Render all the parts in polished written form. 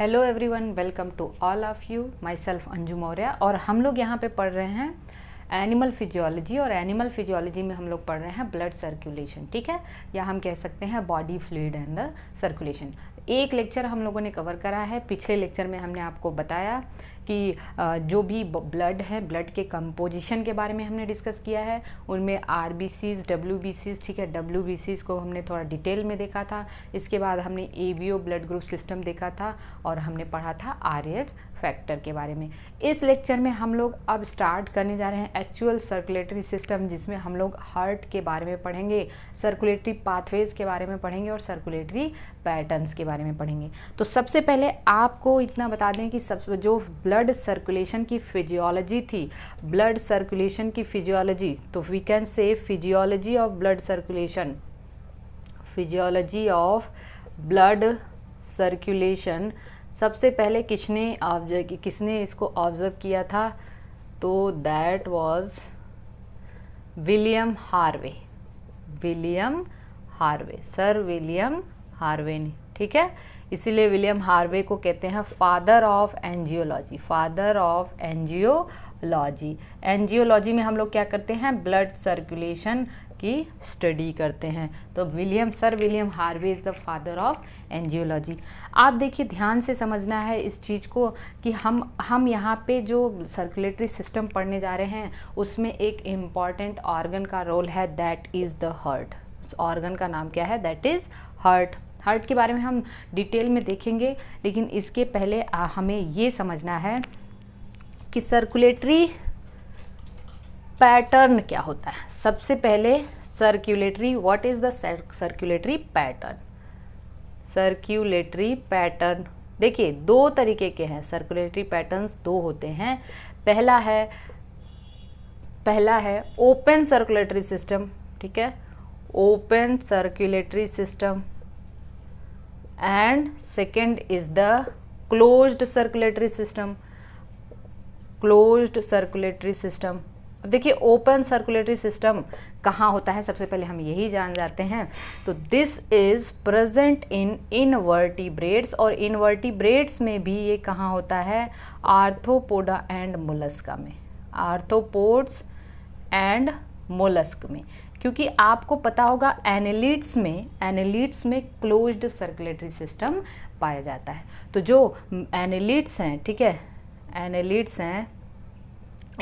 Hello everyone, welcome to all of you. Myself Anju Maurya. और हम लोग यहाँ पे पढ़ रहे हैं एनिमल फिजियोलॉजी, और एनिमल फिजियोलॉजी में हम लोग पढ़ रहे हैं ब्लड सर्कुलेशन, ठीक है, या हम कह सकते हैं body fluid and the circulation. एक लेक्चर हम लोगों ने कवर करा है। पिछले लेक्चर में हमने आपको बताया कि जो भी ब्लड है, ब्लड के कंपोजिशन के बारे में हमने डिस्कस किया है। उनमें आरबीसीज, डब्ल्यूबीसीज, ठीक है, डब्ल्यूबीसीज को हमने थोड़ा डिटेल में देखा था। इसके बाद हमने एबीओ ब्लड ग्रुप सिस्टम देखा था और हमने पढ़ा था आरएच फैक्टर के बारे में। इस लेक्चर में हम लोग अब स्टार्ट करने जा रहे हैं एक्चुअल सर्कुलेटरी सिस्टम, जिसमें हम लोग हार्ट के बारे में पढ़ेंगे, सर्कुलेटरी पाथवेज के बारे में पढ़ेंगे और सर्कुलेटरी पैटर्न्स के बारे में पढ़ेंगे। तो सबसे पहले आपको इतना बता दें कि सब जो ब्लड सर्कुलेशन की फिजियोलॉजी थी, ब्लड सर्कुलेशन की फिजियोलॉजी, तो we can say physiology of blood circulation, physiology of blood circulation सबसे पहले किसने इसको ऑब्जर्व किया था? तो that was William Harvey, sir William Harvey ने, ठीक है। इसीलिए विलियम हार्वे को कहते हैं फादर ऑफ एंजियोलॉजी, एंजियोलॉजी में हम लोग क्या करते हैं? ब्लड सर्कुलेशन की स्टडी करते हैं। तो sir William Harvey is the father of angiology. आप देखिए, ध्यान से समझना है इस चीज़ को कि हम यहाँ पे जो सर्कुलेटरी सिस्टम पढ़ने जा रहे हैं उसमें एक इम्पॉर्टेंट ऑर्गन का रोल है, that is the heart. Organ का नाम क्या है? That is heart. हार्ट के बारे में हम डिटेल में देखेंगे, लेकिन इसके पहले हमें ये समझना है कि सर्कुलेटरी पैटर्न क्या होता है। सबसे पहले circulatory, what is the circulatory pattern? Circulatory pattern देखिए दो तरीके के हैं। सर्कुलेटरी पैटर्न्स दो होते हैं। पहला है ओपन सर्कुलेटरी सिस्टम, ठीक है, open circulatory system, and second is the closed circulatory system, closed circulatory system. अब देखिए ओपन सर्कुलेटरी सिस्टम कहाँ होता है, सबसे पहले हम यही जान जाते हैं। तो this is present in invertebrates, और इनवर्टिब्रेट्स में भी ये कहाँ होता है? आर्थ्रोपोडा एंड मोलस्का में, आर्थ्रोपोड्स एंड मोलस्क में। क्योंकि आपको पता होगा एनालिड्स में क्लोज्ड सर्कुलेटरी सिस्टम पाया जाता है। तो जो एनालिड्स हैं, ठीक है, एनालिड्स हैं,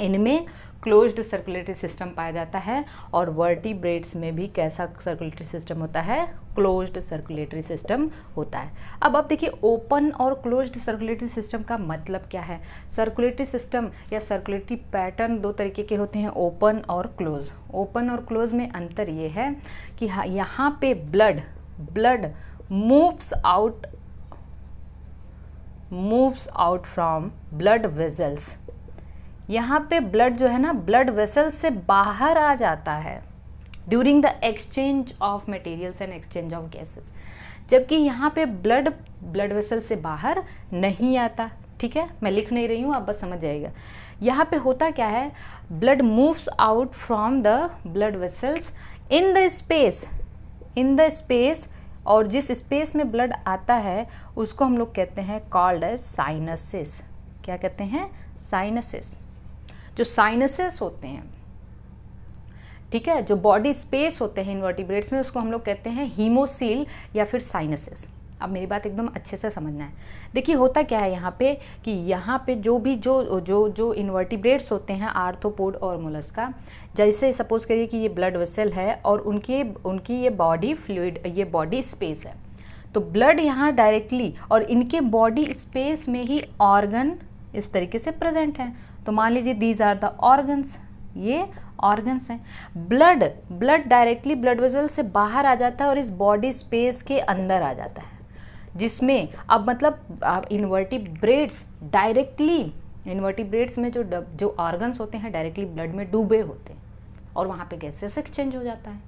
इनमें क्लोज्ड सर्कुलेटरी सिस्टम पाया जाता है, और वर्टिब्रेट्स में भी कैसा सर्कुलेटरी सिस्टम होता है? क्लोज्ड सर्कुलेटरी सिस्टम होता है। अब देखिए ओपन और क्लोज्ड सर्कुलेटरी सिस्टम का मतलब क्या है? सर्कुलेटरी सिस्टम या सर्कुलेटरी पैटर्न दो तरीके के होते हैं, ओपन और क्लोज। ओपन और क्लोज में अंतर ये है कि यहाँ पे blood moves out from blood vessels. यहाँ पे ब्लड जो है ना, ब्लड वेसल्स से बाहर आ जाता है during the exchange of materials and exchange of gases, जबकि यहाँ पे ब्लड वेसल से बाहर नहीं आता, ठीक है। मैं लिख नहीं रही हूँ, आप बस समझ जाइएगा। यहाँ पे होता क्या है? Blood moves out from the blood vessels in the space, और जिस स्पेस में ब्लड आता है उसको हम लोग कहते हैं कॉल्ड एज साइनसेस। क्या कहते हैं? साइनसेस। जो साइनसेस होते हैं, ठीक है, जो बॉडी स्पेस होते हैं इनवर्टिब्रेट्स में, उसको हम लोग कहते हैं हीमोसील या फिर साइनसेस। अब मेरी बात एकदम अच्छे से समझना है। देखिए होता क्या है यहाँ पे कि यहाँ पे जो इनवर्टिब्रेट्स होते हैं, आर्थ्रोपोड और मोलस्का, जैसे सपोज करिए कि ये ब्लड वेसल है और उनकी ये बॉडी फ्लूइड, ये बॉडी स्पेस है। तो ब्लड यहाँ डायरेक्टली, और इनके बॉडी स्पेस में ही ऑर्गन इस तरीके से प्रेजेंट है। तो मान लीजिए दीज आर द ऑर्गन्स, ये ऑर्गन्स हैं। ब्लड डायरेक्टली ब्लड वेसल से बाहर आ जाता है और इस बॉडी स्पेस के अंदर आ जाता है, जिसमें अब मतलब इनवर्टिब्रेट्स में जो ऑर्गन्स होते हैं डायरेक्टली ब्लड में डूबे होते हैं, और वहाँ पे गैसेस एक्सचेंज हो जाता है,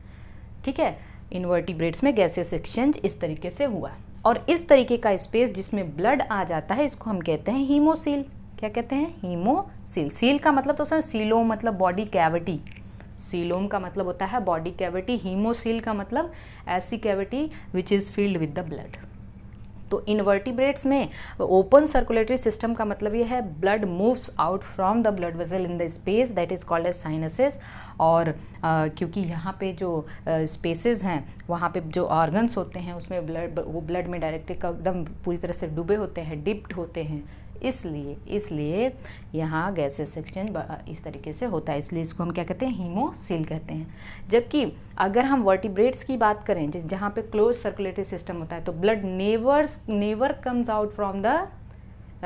ठीक है। इनवर्टिब्रेट्स में गैसेस एक्सचेंज इस तरीके से हुआ, और इस तरीके का स्पेस जिसमें ब्लड आ जाता है इसको हम कहते हैं हीमोसील। क्या कहते हैं? हीमोसील। सील का मतलब तो सर सीलोम मतलब बॉडी कैविटी, सीलोम का मतलब होता है बॉडी कैविटी। हीमोसील का मतलब ऐसी cavity which is filled with the blood. तो इनवर्टिब्रेट्स में ओपन सर्कुलेटरी सिस्टम का मतलब ये है blood moves out from the blood vessel in the space that is called as sinuses. और क्योंकि यहाँ पे जो स्पेसेस हैं वहाँ पे जो ऑर्गन्स होते हैं उसमें ब्लड में डायरेक्टली एकदम पूरी तरह से डूबे होते हैं, डिप्ड होते हैं, इसलिए यहाँ गैसेस एक्सचेंज इस तरीके से होता है, इसलिए इसको हम क्या कहते हैं, हीमोसील कहते हैं। जबकि अगर हम वर्टिब्रेट्स की बात करें जहाँ पे क्लोज सर्कुलेटरी सिस्टम होता है तो blood never comes out from the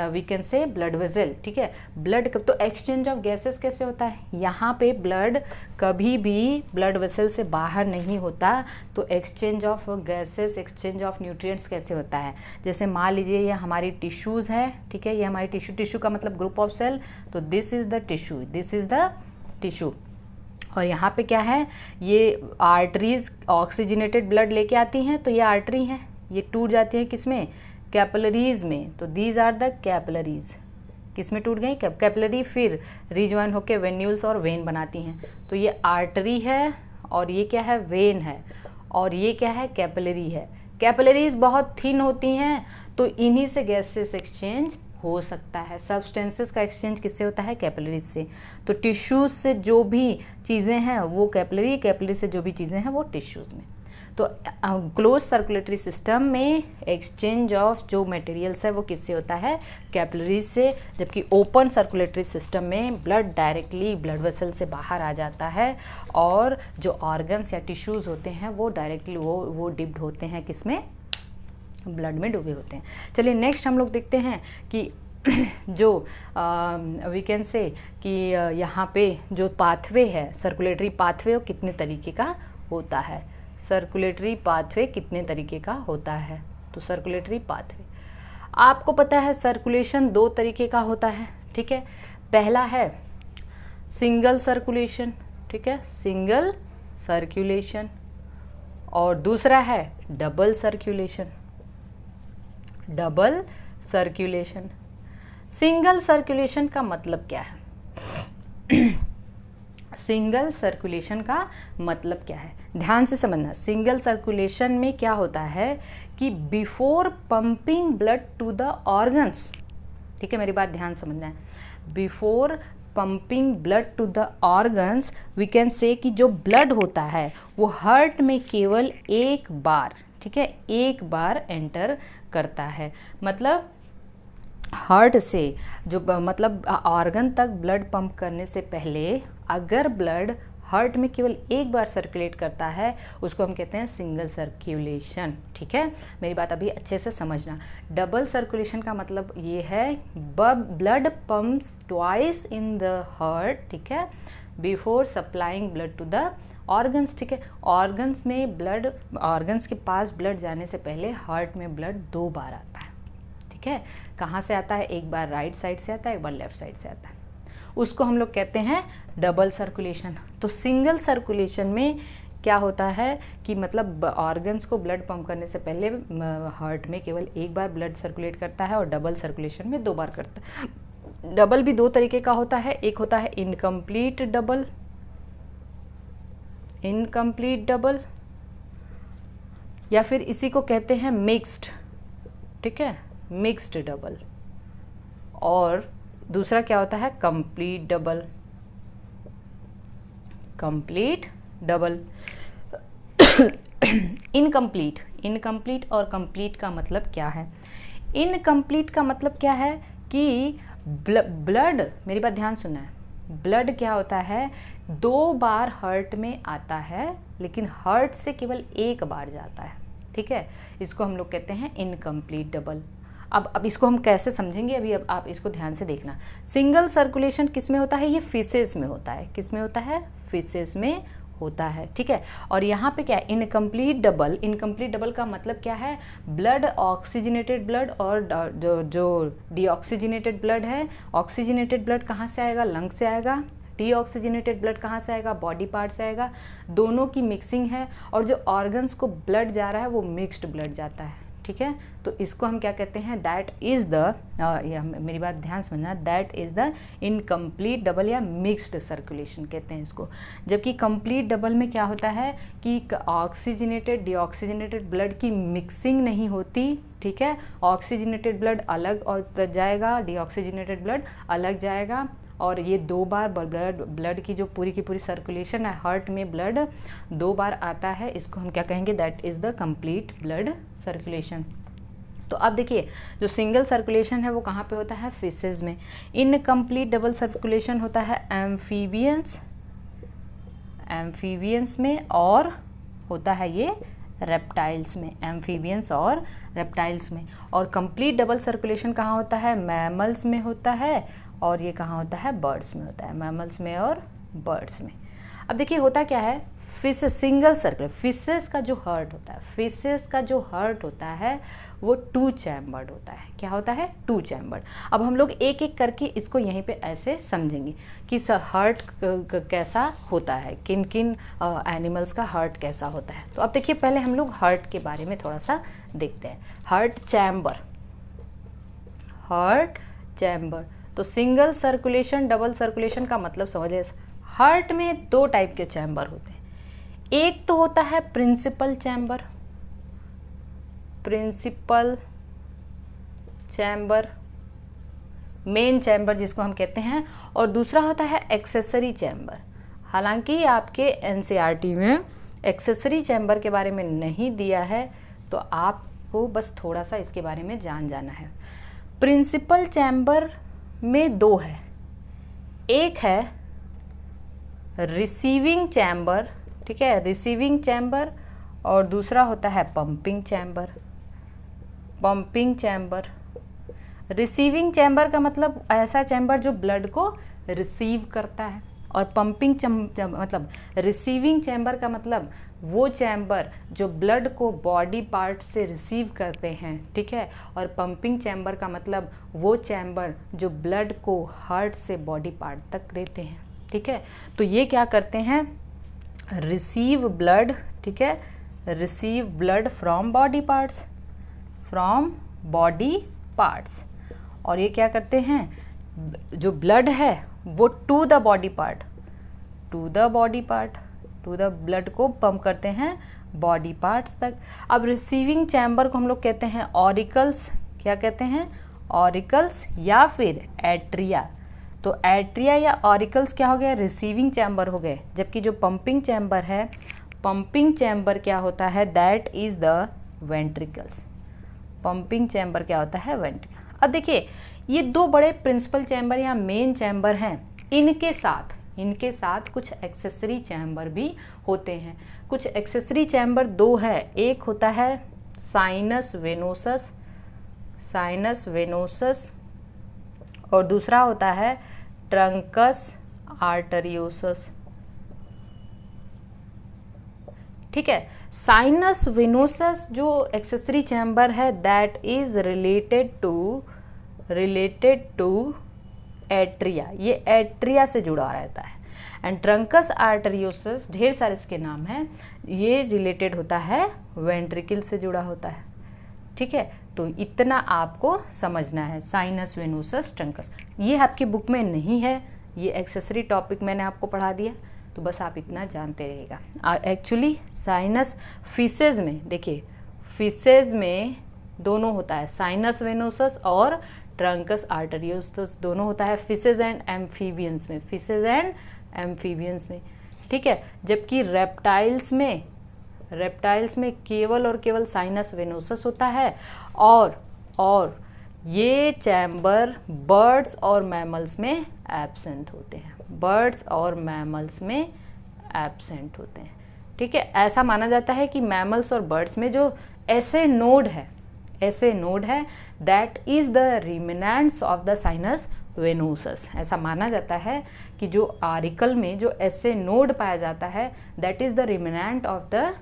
we can say blood vessel, ठीक है। ब्लड तो एक्सचेंज ऑफ गैसेस कैसे होता है, यहाँ पे ब्लड कभी भी ब्लड वेसल से बाहर नहीं होता, तो exchange of gases, exchange of nutrients कैसे होता है। जैसे मान लीजिए ये हमारी टिश्यूज़ है, ठीक है, ये हमारी टिश्यू का मतलब ग्रुप ऑफ सेल, तो दिस इज़ द टिश्यू। और यहाँ पे क्या है, ये आर्टरीज ऑक्सीजनेटेड ब्लड लेके आती हैं, तो ये आर्टरी हैं, ये टूट जाती है किसमें, कैपिलरीज में, तो दीज आर द कैपिलरीज। किस में टूट गई, कैपिलरी, फिर रिजॉइन होके वेन्यूल्स और वेन बनाती हैं। तो ये आर्टरी है और ये क्या है, वेन है, और ये क्या है, कैपिलरी है। कैपिलरीज बहुत थिन होती हैं, तो इन्हीं से गैसेस एक्सचेंज हो सकता है। सब्सटेंसेस का एक्सचेंज किससे होता है, कैपिलरीज से। तो टिश्यूज से जो भी चीज़ें हैं वो कैपिलरी से जो भी चीज़ें हैं वो टिश्यूज़ में। तो क्लोज सर्कुलेटरी सिस्टम में एक्सचेंज ऑफ जो मटेरियल्स है वो किससे होता है, कैपिलरीज से। जबकि ओपन सर्कुलेटरी सिस्टम में ब्लड डायरेक्टली ब्लड वेसल से बाहर आ जाता है, और जो ऑर्गन्स या टिश्यूज़ होते हैं वो डायरेक्टली वो डिप्ड होते हैं किसमें, ब्लड में डूबे होते हैं। चलिए नेक्स्ट हम लोग देखते हैं कि जो वी कैन से कि यहाँ पे जो पाथवे है, सर्कुलेटरी पाथवे, वो कितने तरीके का होता है। सर्कुलेटरी पाथवे कितने तरीके का होता है, तो सर्कुलेटरी पाथवे आपको पता है सर्कुलेशन 2 तरीके का होता है, ठीक है। पहला है सिंगल सर्कुलेशन, ठीक है, सिंगल सर्कुलेशन, और दूसरा है double circulation. Double circulation, single circulation का मतलब क्या है, सिंगल सर्कुलेशन का मतलब क्या है, ध्यान से समझना। सिंगल सर्कुलेशन में क्या होता है कि before pumping blood to the organs, ठीक है, मेरी बात ध्यान समझना है, before pumping blood to the organs we can say कि जो ब्लड होता है वो हार्ट में केवल एक बार, ठीक है, एक बार एंटर करता है। मतलब हार्ट से जो मतलब ऑर्गन तक ब्लड पंप करने से पहले अगर ब्लड हार्ट में केवल एक बार सर्कुलेट करता है उसको हम कहते हैं सिंगल सर्कुलेशन, ठीक है। मेरी बात अभी अच्छे से समझना। डबल सर्कुलेशन का मतलब ये है blood pumps twice in the heart, ठीक है, before supplying blood to the organs, ठीक है। ऑर्गन्स में ब्लड, ऑर्गन्स के पास ब्लड जाने से पहले हार्ट में ब्लड 2 बार आता है, ठीक है। कहाँ से आता है, एक बार राइट साइड से आता है, एक बार लेफ्ट साइड से आता है, उसको हम लोग कहते हैं डबल सर्कुलेशन। तो सिंगल सर्कुलेशन में क्या होता है कि मतलब ऑर्गन्स को ब्लड पंप करने से पहले हार्ट में केवल एक बार ब्लड सर्कुलेट करता है, और डबल सर्कुलेशन में 2 बार करता है। डबल भी 2 तरीके का होता है, एक होता है इनकम्प्लीट डबल, इनकम्प्लीट डबल, या फिर इसी को कहते हैं मिक्स्ड, ठीक है, मिक्स्ड डबल, और दूसरा क्या होता है complete double, complete double. Incomplete, incomplete और कंप्लीट का मतलब क्या है, इनकम्प्लीट का मतलब क्या है कि ब्लड, मेरी बात ध्यान सुनना है, ब्लड क्या होता है 2 बार हार्ट में आता है लेकिन हार्ट से केवल 1 बार जाता है, ठीक है, इसको हम लोग कहते हैं इनकम्प्लीट डबल। अब इसको हम कैसे समझेंगे, अभी अब आप इसको ध्यान से देखना। सिंगल सर्कुलेशन किस में होता है, ये फीसेस में होता है, किस में होता है, फीसेस में होता है, ठीक है। और यहाँ पे क्या है, इनकम्प्लीट डबल, इनकम्प्लीट डबल का मतलब क्या है, ब्लड ऑक्सीजनेटेड ब्लड और जो डीऑक्सीजनेटेड ब्लड है, ऑक्सीजनेटेड ब्लड कहाँ से आएगा, लंग से आएगा, डीऑक्सीजनेटेड ब्लड कहाँ से आएगा, बॉडी पार्ट से आएगा, दोनों की मिक्सिंग है, और जो ऑर्गन्स को ब्लड जा रहा है वो मिक्स्ड ब्लड जाता है, ठीक है। तो इसको हम क्या कहते हैं, दैट इज़ द, मेरी बात ध्यान समझना, that is the incomplete double या मिक्स्ड सर्कुलेशन कहते हैं इसको। जबकि कंप्लीट डबल में क्या होता है कि ऑक्सीजनेटेड डीऑक्सीजनेटेड ब्लड की मिक्सिंग नहीं होती, ठीक है। ऑक्सीजनेटेड ब्लड अलग और जाएगा, डीऑक्सीजनेटेड ब्लड अलग जाएगा, और ये 2 बार ब्लड की जो पूरी की पूरी सर्कुलेशन है, हार्ट में ब्लड 2 बार आता है, इसको हम क्या कहेंगे, that is the complete blood circulation. तो अब देखिए जो सिंगल सर्कुलेशन है वो कहाँ पे होता है, फिशेज में। इनकम्प्लीट डबल सर्कुलेशन होता है एम्फीबियंस में, और होता है ये रेप्टाइल्स में, एम्फीबियंस और रेप्टाइल्स में। और कंप्लीट डबल सर्कुलेशन कहाँ होता है, मैमल्स में होता है, और ये कहाँ होता है, बर्ड्स में होता है, मैमल्स में और बर्ड्स में। अब देखिए होता क्या है, फिश सिंगल सर्कुलर, फिशेस का जो हार्ट होता है, फिशेस का जो हार्ट होता है वो 2 चैम्बर्ड होता है। क्या होता है, 2 चैम्बर्ड। अब हम लोग एक एक करके इसको यहीं पे ऐसे समझेंगे कि हार्ट कैसा होता है, किन किन एनिमल्स का हार्ट कैसा होता है। तो अब देखिए पहले हम लोग हार्ट के बारे में थोड़ा सा देखते हैं। Heart chamber. तो सिंगल सर्कुलेशन डबल सर्कुलेशन का मतलब समझिए, हार्ट में 2 टाइप के चैम्बर होते हैं। एक तो होता है प्रिंसिपल चैम्बर, मेन चैम्बर जिसको हम कहते हैं, और दूसरा होता है एक्सेसरी चैम्बर। हालांकि आपके एनसीईआरटी में एक्सेसरी चैम्बर के बारे में नहीं दिया है, तो आपको बस थोड़ा सा इसके बारे में जाना है। प्रिंसिपल चैम्बर में 2 है, एक है रिसीविंग चैम्बर, ठीक है, रिसीविंग चैम्बर, और दूसरा होता है पंपिंग चैम्बर। रिसीविंग चैम्बर का मतलब ऐसा चैम्बर जो ब्लड को रिसीव करता है, और पंपिंग मतलब रिसीविंग चैम्बर का मतलब वो चैम्बर जो ब्लड को बॉडी पार्ट से रिसीव करते हैं, ठीक है। और पंपिंग चैम्बर का मतलब वो चैम्बर जो ब्लड को हार्ट से बॉडी पार्ट तक देते हैं, ठीक है। तो ये क्या करते हैं, रिसीव ब्लड, ठीक है, receive blood from body parts, और ये क्या करते हैं, जो ब्लड है वो टू द ब्लड को पंप करते हैं बॉडी पार्ट्स तक। अब रिसीविंग चैम्बर को हम लोग कहते हैं ऑरिकल्स, क्या कहते हैं, ऑरिकल्स या फिर एट्रिया। तो एट्रिया या ऑरिकल्स क्या हो गया, रिसीविंग चैम्बर हो गए। जबकि जो पंपिंग चैम्बर है, पंपिंग चैम्बर क्या होता है, that is the ventricles. Pumping chamber क्या होता है, वेंट्रिकल। अब देखिए ये 2 बड़े प्रिंसिपल चैम्बर या मेन चैम्बर हैं, इनके साथ कुछ एक्सेसरी चैम्बर भी होते हैं। कुछ एक्सेसरी चैम्बर 2 है, एक होता है साइनस वेनोसस, और दूसरा होता है ट्रंकस आर्टरियोसस, ठीक है। साइनस वेनोसस जो एक्सेसरी चैम्बर है, that is related to atria, ये एट्रिया से जुड़ा रहता है। एंड ट्रंकस आर्टरियोसस, ढेर सारे इसके नाम हैं, ये रिलेटेड होता है वेंट्रिकल से जुड़ा होता है, ठीक है। तो इतना आपको समझना है, साइनस वेनोसस ट्रंकस। ये आपकी बुक में नहीं है, ये एक्सेसरी टॉपिक मैंने आपको पढ़ा दिया, तो बस आप इतना जानते रहिएगा। और एक्चुअली साइनस फिशेज में, देखिए फिशेज में दोनों होता है, साइनस वेनोसस और ट्रंकस आर्टरियोसस दोनों होता है फिशेज एंड एम्फीबियंस में, ठीक है। जबकि रेप्टाइल्स में केवल और केवल साइनस वेनोसस होता है, और ये चैम्बर बर्ड्स और मैमल्स में एब्सेंट होते हैं, ठीक है। ऐसा माना जाता है कि मैमल्स और बर्ड्स में जो ऐसे नोड है, that is the remnants of the sinus venosus. ऐसा माना जाता है कि जो आरिकल में जो ऐसे नोड पाया जाता है, that is the remnant of the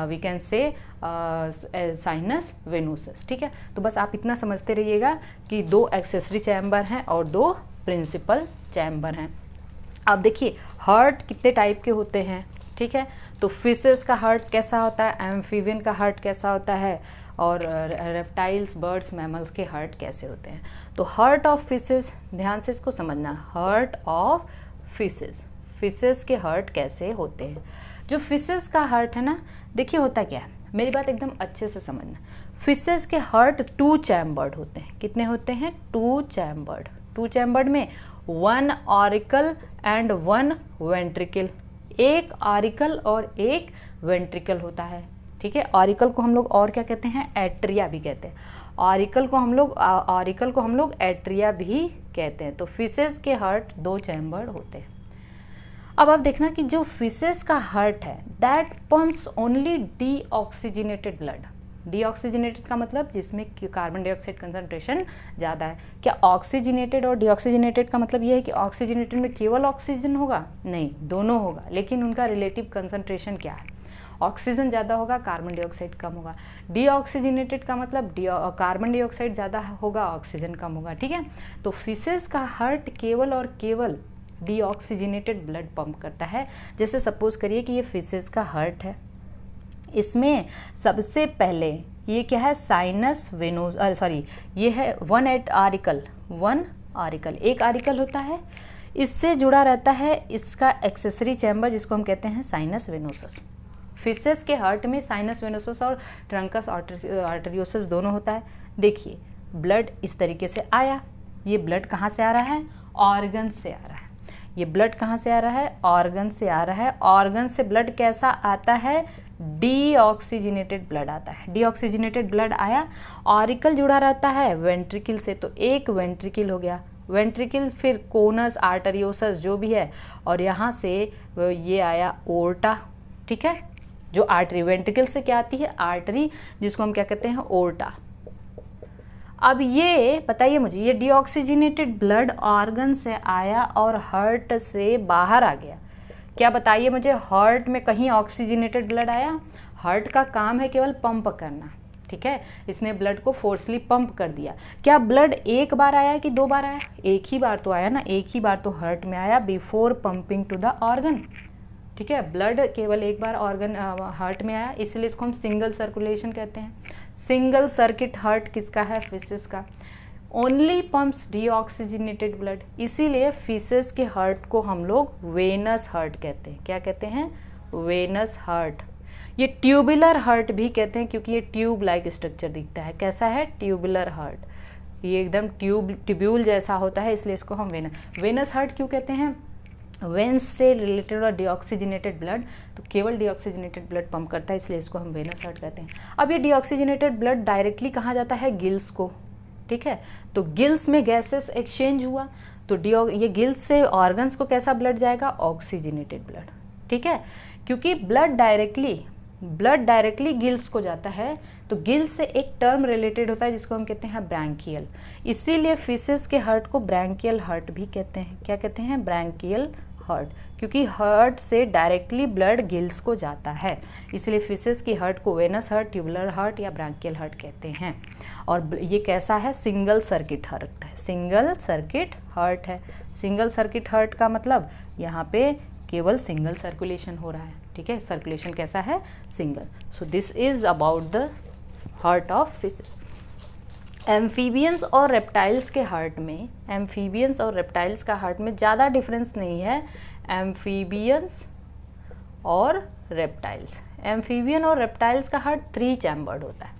we can say sinus venosus, ठीक है। तो बस आप इतना समझते रहिएगा कि 2 एक्सेसरी चैम्बर हैं और 2 प्रिंसिपल चैम्बर हैं। अब देखिए हार्ट कितने टाइप के होते हैं, ठीक है। तो फिशेस का हार्ट कैसा होता है, एम्फीबियन का हार्ट कैसा होता है, और रेप्टाइल्स, बर्ड्स, मैमल्स के हार्ट कैसे होते हैं। तो हार्ट ऑफ फिशेस, ध्यान से इसको समझना, हार्ट ऑफ फिशेस, फिशेस के हार्ट कैसे होते हैं। जो फिशेस का हार्ट है ना, देखिए होता क्या है, मेरी बात एकदम अच्छे से समझना। फिशेस के हार्ट 2 चैम्बर्ड होते हैं। कितने होते हैं? 2 चैम्बर्ड। 2 चैम्बर्ड में 1 ऑरिकल एंड 1 वेंट्रिकल, एक ऑरिकल और एक वेंट्रिकल होता है। ठीक है, ऑरिकल को हम लोग और क्या कहते हैं? एट्रिया भी कहते हैं। ऑरिकल को हम लोग एट्रिया भी कहते हैं। तो फिशेस के हार्ट 2 चैम्बर्ड होते हैं। अब आप देखना कि जो फिशेस का हार्ट है that pumps only deoxygenated blood. Deoxygenated का मतलब जिसमें कार्बन डाइऑक्साइड कंसंट्रेशन ज़्यादा है। क्या ऑक्सीजनेटेड और डीऑक्सीजनेटेड का मतलब ये है कि ऑक्सीजनेटेड में केवल ऑक्सीजन होगा? नहीं, दोनों होगा, लेकिन उनका रिलेटिव कंसंट्रेशन क्या है? ऑक्सीजन ज़्यादा होगा, कार्बन डाइऑक्साइड कम होगा। डीऑक्सीजनेटेड का मतलब कार्बन डाइऑक्साइड ज़्यादा होगा, ऑक्सीजन कम होगा। ठीक है, तो फिशेस का हार्ट केवल और केवल डीऑक्सीजनेटेड ब्लड पंप करता है। जैसे सपोज करिए कि ये फिशेस का हार्ट है, इसमें सबसे पहले ये क्या है? साइनस वेनोस, सॉरी, ये है 1 ऑरिकल, 1 ऑरिकल, एक ऑरिकल होता है, इससे जुड़ा रहता है इसका एक्सेसरी चैम्बर जिसको हम कहते हैं साइनस वेनोसस। फिशेस के हार्ट में साइनस वेनोसस और ट्रंकस आर्टेरियोसस दोनों होता है। देखिए ब्लड इस तरीके से आया, ये ब्लड कहाँ से आ रहा है? ऑर्गन से आ रहा है। ये ब्लड कहाँ से आ रहा है? ऑर्गन से आ रहा है। ऑर्गन से ब्लड कैसा आता है? डीऑक्सीजनेटेड ब्लड आता है। डीऑक्सीजनेटेड ब्लड आया, ऑरिकल जुड़ा रहता है वेंट्रिकल से, तो एक वेंट्रिकल हो गया। वेंट्रिकल फिर कोनस आर्टेरियोसस जो भी है, और यहाँ से ये आया ओर्टा। ठीक है, जो आर्टरी, वेंट्रिकल से क्या आती है? आर्टरी, जिसको हम क्या कहते हैं? ओर्टा। अब ये बताइए मुझे, ये डीऑक्सीजनेटेड ब्लड ऑर्गन से आया और हार्ट से बाहर आ गया। क्या बताइए मुझे, हार्ट में कहीं ऑक्सीजनेटेड ब्लड आया? हार्ट का काम है केवल पंप करना। ठीक है, इसने ब्लड को फोर्सली पंप कर दिया। क्या ब्लड एक बार आया कि 2 बार आया? एक ही बार तो आया ना, एक ही बार तो हार्ट में आया before pumping to the organ. ठीक है, ब्लड केवल एक बार ऑर्गन हार्ट में आया, इसलिए इसको हम सिंगल सर्कुलेशन कहते हैं। सिंगल सर्किट हार्ट किसका है? फिशेस का। ओनली पंप्स डीऑक्सीजनेटेड ब्लड, इसीलिए फिशेस के हार्ट को हम लोग वेनस हार्ट कहते हैं। क्या कहते हैं? Venous heart. ये ट्यूबुलर हार्ट भी कहते हैं क्योंकि ये ट्यूब लाइक स्ट्रक्चर दिखता है। कैसा है? Tubular heart. ये एकदम ट्यूब्यूल जैसा होता है, इसलिए इसको हम वेनस हार्ट क्यों कहते हैं? वेन्स से रिलेटेड और डीऑक्सीजनेटेड ब्लड, तो केवल डीऑक्सीजनेटेड ब्लड पंप करता है, इसलिए इसको हम वेनस हार्ट कहते हैं। अब ये डीऑक्सीजनेटेड ब्लड डायरेक्टली कहाँ जाता है? गिल्स को। ठीक है, तो गिल्स में गैसेस एक्सचेंज हुआ, तो ये गिल्स से ऑर्गन्स को कैसा ब्लड जाएगा? Oxygenated blood. ठीक है, क्योंकि ब्लड डायरेक्टली गिल्स को जाता है, तो गिल्स से एक टर्म रिलेटेड होता है जिसको हम कहते हैं ब्रैंकियल। इसीलिए फिशेस के हार्ट को ब्रैंकियल हार्ट भी कहते हैं। क्या कहते हैं? ब्रैंकियल हार्ट, क्योंकि हार्ट से डायरेक्टली ब्लड गिल्स को जाता है, इसलिए फिशेस की हार्ट को वेनस हार्ट, ट्यूबुलर हार्ट या ब्रैंकियल हार्ट कहते हैं। और ये कैसा है? सिंगल सर्किट हार्ट है। सिंगल सर्किट हार्ट है। सिंगल सर्किट हार्ट का मतलब यहाँ पे केवल सिंगल सर्कुलेशन हो रहा है। ठीक है, सर्कुलेशन कैसा है? Single. So this is about the heart of fishes. Amphibians और रेप्टाइल्स के हार्ट में, एम्फीबियंस और रेप्टाइल्स का हार्ट में ज़्यादा डिफरेंस नहीं है। एम्फीबियंस और रेप्टाइल्स, एम्फीबियन और रेप्टाइल्स का हार्ट 3 चैम्बर्ड होता है।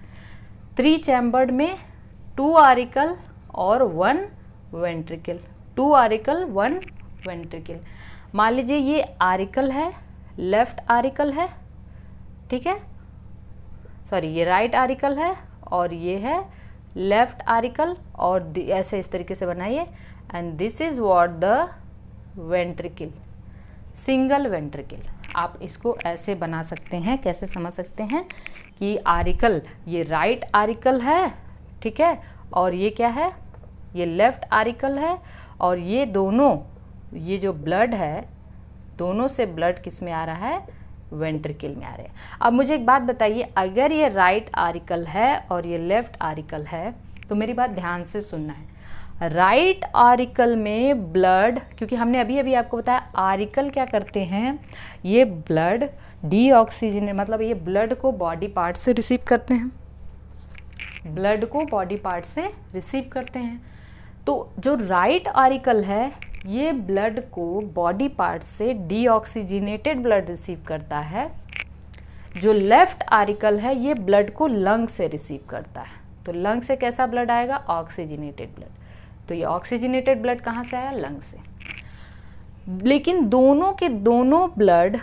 3 चैम्बर्ड में 2 ऑरिकल और 1 वेंट्रिकल। 2 auricle 1 ventricle. मान लीजिए ये ऑरिकल है, लेफ्ट ऑरिकल है। ठीक है, सॉरी, ये राइट ऑरिकल है और ये है लेफ्ट ऑरिकल, और ऐसे इस तरीके से बनाइए, and this is what the ventricle, single ventricle. आप इसको ऐसे बना सकते हैं, कैसे समझ सकते हैं कि ऑरिकल, ये राइट ऑरिकल है, ठीक है, और ये क्या है? ये लेफ्ट ऑरिकल है, और ये दोनों, ये जो ब्लड है, दोनों से ब्लड किस में आ रहा है? वेंट्रिकल में आ रहे हैं। अब मुझे एक बात बताइए, अगर ये राइट ऑरिकल है और ये लेफ्ट ऑरिकल है, तो मेरी बात ध्यान से सुनना है। राइट ऑरिकल में ब्लड, क्योंकि हमने अभी अभी आपको बताया ऑरिकल क्या करते हैं, ये ब्लड डीऑक्सीजनेट, मतलब ये ब्लड को बॉडी पार्ट से रिसीव करते हैं, ब्लड को बॉडी पार्ट से रिसीव करते हैं। तो जो राइट ऑरिकल है ये ब्लड को बॉडी पार्ट से डीऑक्सीजनेटेड ब्लड रिसीव करता है। जो लेफ्ट ऑरिकल है ये ब्लड को लंग से रिसीव करता है। तो लंग से कैसा ब्लड आएगा, ऑक्सीजनेटेड ब्लड। तो ये ऑक्सीजनेटेड ब्लड कहाँ से आया, लंग से। लेकिन दोनों के दोनों ब्लड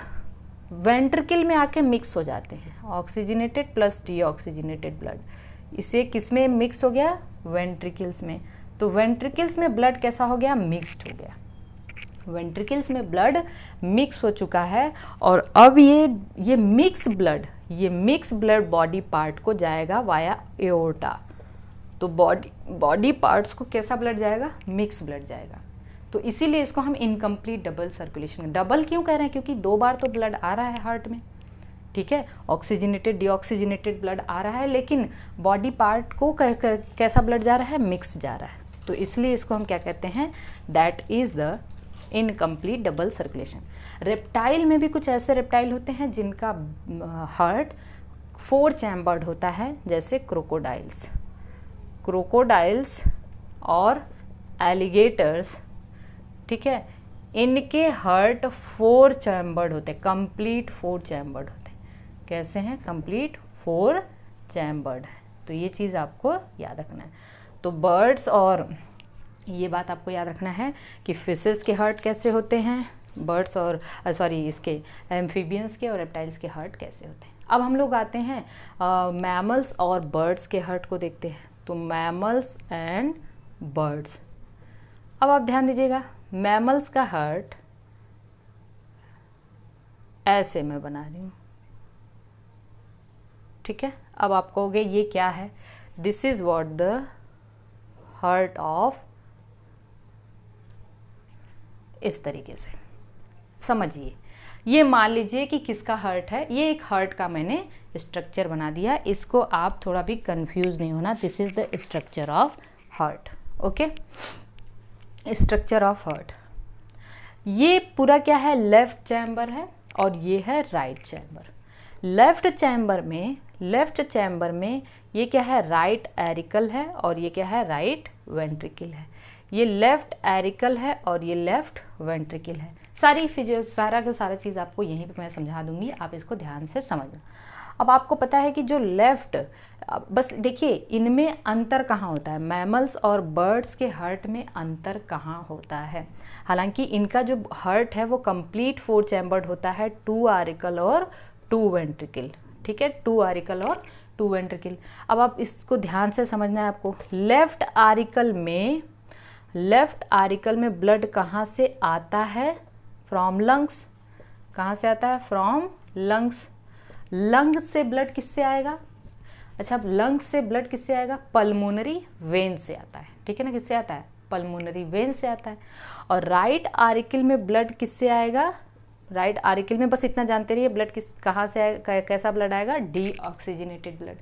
वेंट्रिकल में आके मिक्स हो जाते हैं, ऑक्सीजनेटेड प्लस डीऑक्सीजनेटेड ब्लड। इसे किस में मिक्स हो गया, वेंट्रिकल्स में। तो वेंट्रिकल्स में ब्लड कैसा हो गया, मिक्स्ड हो गया। वेंट्रिकल्स में ब्लड मिक्स हो चुका है और अब ये मिक्स ब्लड बॉडी पार्ट को जाएगा वाया एओर्टा। तो बॉडी पार्ट्स को कैसा ब्लड जाएगा, मिक्स ब्लड जाएगा। तो इसीलिए इसको हम इनकम्प्लीट डबल सर्कुलेशन, डबल क्यों कह रहे हैं, क्योंकि 2 बार तो ब्लड आ रहा है हार्ट में, ठीक है, ऑक्सीजनेटेड डीऑक्सीजनेटेड ब्लड आ रहा है, लेकिन बॉडी पार्ट को कैसा ब्लड जा रहा है, मिक्स जा रहा है। तो इसलिए इसको हम क्या कहते हैं, that is the incomplete double circulation. Reptile में भी कुछ ऐसे रेप्टाइल होते हैं जिनका हार्ट 4 चैम्बर्ड होता है, जैसे क्रोकोडाइल्स और एलिगेटर्स, ठीक है, इनके हार्ट 4 चैम्बर्ड होते हैं, कंप्लीट 4 चैम्बर्ड होते हैं। कैसे हैं, कंप्लीट 4 चैम्बर्ड है। तो ये चीज़ आपको याद रखना है। तो बर्ड्स, और ये बात आपको याद रखना है कि फिशेस के हार्ट कैसे होते हैं, बर्ड्स और इसके एम्फीबियंस के और रेप्टाइल्स के हार्ट कैसे होते हैं। अब हम लोग आते हैं मैमल्स और बर्ड्स के हार्ट को देखते हैं। तो मैमल्स एंड बर्ड्स, अब आप ध्यान दीजिएगा, मैमल्स का हार्ट ऐसे मैं बना रही हूँ, ठीक है। अब आप कहोगे ये क्या है, this is what the heart of, इस तरीके से समझिए। ये मान लीजिए कि किसका हार्ट है, ये एक हार्ट का मैंने स्ट्रक्चर बना दिया, इसको आप थोड़ा भी कंफ्यूज नहीं होना। This is the structure of heart, okay, structure of heart. ये पूरा क्या है, लेफ्ट चैम्बर है और ये है राइट चैम्बर। लेफ्ट चैम्बर में ये क्या है, राइट एरिकल है और ये क्या है, राइट वेंट्रिकल है। ये लेफ्ट एरिकल है और ये लेफ्ट वेंट्रिकल है। सारा का सारा चीज़ आपको यहीं पे मैं समझा दूंगी, आप इसको ध्यान से समझना। अब आपको पता है कि जो लेफ्ट, बस देखिए इनमें अंतर कहाँ होता है, मैमल्स और बर्ड्स के हार्ट में अंतर कहाँ होता है। हालांकि इनका जो हार्ट है वो कंप्लीट 4 चैम्बर्ड होता है, 2 आरिकल और 2 वेंट्रिकल, ठीक है, 2 आरिकल और 2 वेंट्रिकल। अब आप इसको ध्यान से समझना है आपको। लेफ्ट आरिकल में ब्लड कहाँ से आता है, फ्रॉम लंग्स। कहाँ से आता है, फ्रॉम लंग्स। लंग्स से ब्लड किससे आएगा, अच्छा लंग्स से ब्लड किससे आएगा, पल्मोनरी वेन से आता है, ठीक है ना, किससे आता है, पल्मोनरी वेन से आता है। और राइट आरिकल में ब्लड किससे आएगा, राइट आरिकल में बस इतना जानते रहिए, ब्लड कहाँ से आएगा, कैसा ब्लड आएगा, डीऑक्सीजनेटेड ब्लड।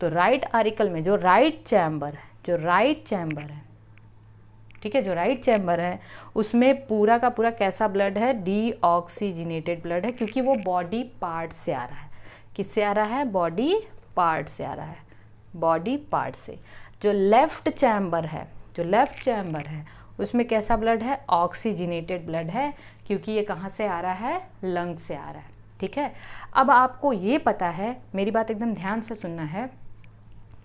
तो राइट आरिकल में जो राइट चैम्बर है, ठीक है, जो राइट चैम्बर है उसमें पूरा का पूरा कैसा ब्लड है, डीऑक्सीजनेटेड ब्लड है, क्योंकि वो बॉडी पार्ट से आ रहा है। किससे आ रहा है, बॉडी पार्ट से आ रहा है, बॉडी पार्ट से। जो लेफ्ट चैम्बर है उसमें कैसा ब्लड है, ऑक्सीजनेटेड ब्लड है, क्योंकि ये कहाँ से आ रहा है, लंग से आ रहा है, ठीक है। अब आपको ये पता है, मेरी बात एकदम ध्यान से सुनना है,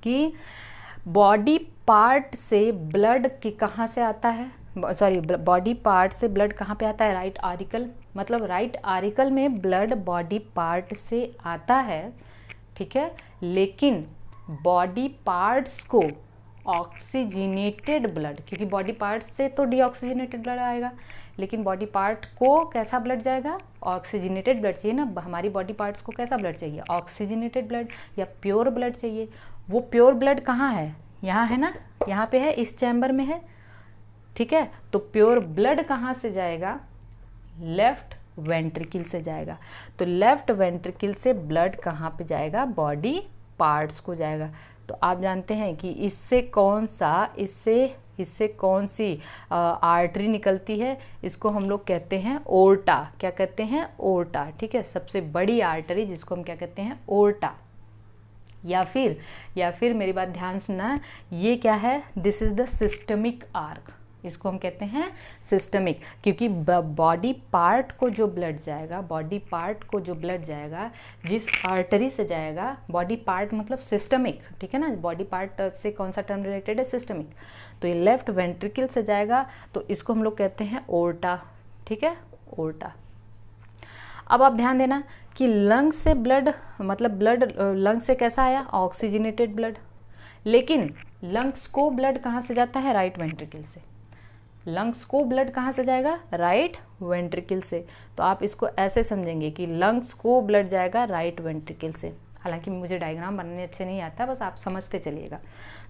कि बॉडी पार्ट से ब्लड कहाँ से आता है, बॉडी पार्ट से ब्लड कहाँ पे आता है, राइट आरिकल। मतलब राइट आरिकल में ब्लड बॉडी पार्ट से आता है, ठीक है, लेकिन बॉडी पार्ट्स को ऑक्सीजनेटेड ब्लड, क्योंकि बॉडी पार्ट से तो डीऑक्सीजनेटेड ब्लड आएगा, लेकिन बॉडी पार्ट को कैसा ब्लड जाएगा, ऑक्सीजनेटेड ब्लड चाहिए ना। हमारी बॉडी पार्ट्स को कैसा ब्लड चाहिए, ऑक्सीजनेटेड ब्लड या प्योर ब्लड चाहिए। वो प्योर ब्लड कहाँ है, यहाँ है ना, यहाँ पे है, इस चैम्बर में है, ठीक है। तो प्योर ब्लड कहाँ से जाएगा, लेफ्ट वेंट्रिकल से जाएगा। तो लेफ्ट वेंट्रिकल से ब्लड कहाँ पे जाएगा, बॉडी पार्ट्स को जाएगा। तो आप जानते हैं कि इससे कौन सी आर्टरी निकलती है, इसको हम लोग कहते हैं ओर्टा। क्या कहते हैं? ओर्टा। ठीक है, सबसे बड़ी आर्टरी जिसको हम क्या कहते हैं? ओर्टा। या फिर मेरी बात ध्यान सुनना, ये क्या है? This is the systemic arc. इसको हम कहते हैं सिस्टमिक, क्योंकि बॉडी पार्ट को जो ब्लड जाएगा, जिस आर्टरी से जाएगा, बॉडी पार्ट मतलब सिस्टमिक, ठीक है ना। बॉडी पार्ट से कौन सा टर्म रिलेटेड है? सिस्टमिक। तो ये लेफ्ट वेंट्रिकल से जाएगा, तो इसको हम लोग कहते हैं ओर्टा। ठीक है, ओर्टा। अब आप ध्यान देना कि लंग्स से ब्लड, मतलब ब्लड लंग्स से कैसा आया? Oxygenated blood. लेकिन लंग्स को ब्लड कहाँ से जाता है? राइट वेंट्रिकल से। लंग्स को ब्लड कहाँ से जाएगा? राइट वेंट्रिकल से। तो आप इसको ऐसे समझेंगे कि लंग्स को ब्लड जाएगा राइट वेंट्रिकल से। हालांकि मुझे डायग्राम बनाने अच्छे नहीं आता, बस आप समझते चलिएगा।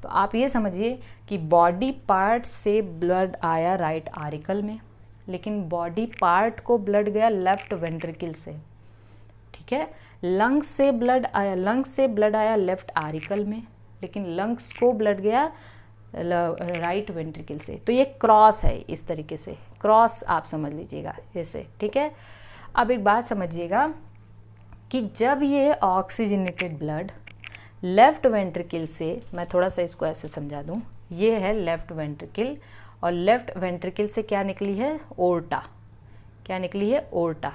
तो आप ये समझिए कि बॉडी पार्ट से ब्लड आया राइट आरिकल में, लेकिन बॉडी पार्ट को ब्लड गया लेफ्ट वेंट्रिकल से। ठीक है, लंग्स से ब्लड आया लेफ्ट आरिकल में, लेकिन लंग्स को ब्लड गया राइट वेंट्रिकल से। तो ये क्रॉस है, इस तरीके से क्रॉस आप समझ लीजिएगा ऐसे। ठीक है, अब एक बात समझिएगा कि जब ये ऑक्सीजनेटेड ब्लड लेफ्ट वेंट्रिकल से, मैं थोड़ा सा इसको ऐसे समझा दूं, ये है लेफ्ट वेंट्रिकल, और लेफ्ट वेंट्रिकल से क्या निकली है? ओर्टा। क्या निकली है? ओर्टा।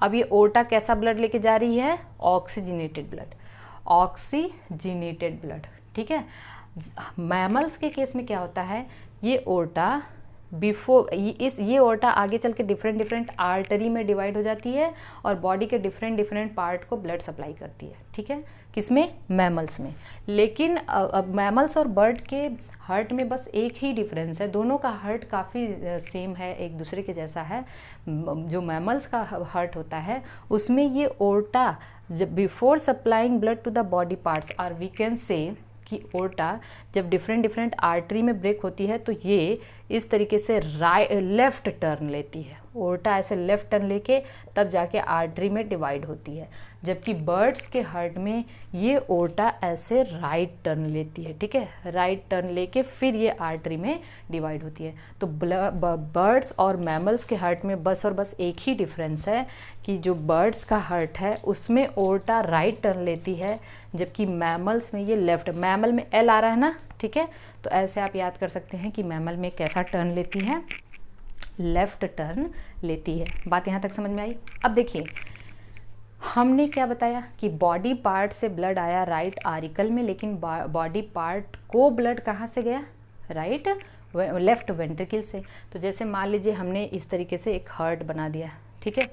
अब ये ओर्टा कैसा ब्लड लेके जा रही है? Oxygenated blood. ठीक है, मैमल्स के केस में क्या होता है? ये ओर्टा ये ओर्टा आगे चल के डिफरेंट आर्टरी में डिवाइड हो जाती है और बॉडी के डिफरेंट पार्ट को ब्लड सप्लाई करती है। ठीक है, किसमें? मैमल्स में। लेकिन अब मैमल्स और बर्ड के हार्ट में बस एक ही डिफरेंस है, दोनों का हार्ट काफ़ी सेम है, एक दूसरे के जैसा है। जो मैमल्स का हार्ट होता है उसमें ये ओर्टा जब before supplying blood to the body parts, और वी कैन से कि ओर्टा जब डिफरेंट आर्टरी में ब्रेक होती है तो ये इस तरीके से लेफ़्ट टर्न लेती है। ओर्टा ऐसे लेफ़्ट टर्न लेके तब जाके आर्टरी में डिवाइड होती है, जबकि बर्ड्स के हार्ट में ये ओर्टा ऐसे राइट टर्न लेती है। ठीक है, राइट टर्न लेके फिर ये आर्टरी में डिवाइड होती है। तो बर्ड्स और मैमल्स के हार्ट में बस और बस एक ही डिफरेंस है कि जो बर्ड्स का हार्ट है उसमें ओर्टा राइट टर्न लेती है, जबकि मैमल्स में ये लेफ्ट। मैमल में एल आ रहा है ना, ठीक है, तो ऐसे आप याद कर सकते हैं कि मैमल में कैसा टर्न लेती है? लेफ्ट टर्न लेती है। बात यहाँ तक समझ में आई? अब देखिए, हमने क्या बताया कि बॉडी पार्ट से ब्लड आया राइट आरिकल में, लेकिन बॉडी पार्ट को ब्लड कहाँ से गया? लेफ्ट वेंट्रिकल से। तो जैसे मान लीजिए हमने इस तरीके से एक हार्ट बना दिया। ठीक है,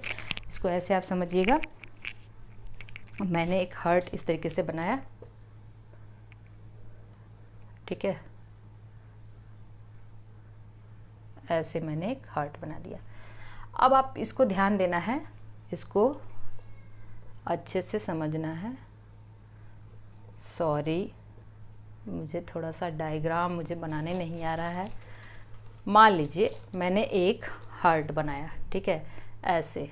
इसको ऐसे आप समझिएगा, मैंने एक हार्ट इस तरीके से बनाया। ठीक है, ऐसे मैंने एक हार्ट बना दिया। अब आप इसको ध्यान देना है, इसको अच्छे से समझना है। सॉरी, मुझे थोड़ा सा डायग्राम मुझे बनाने नहीं आ रहा है। मान लीजिए मैंने एक हार्ट बनाया। ठीक है, ऐसे।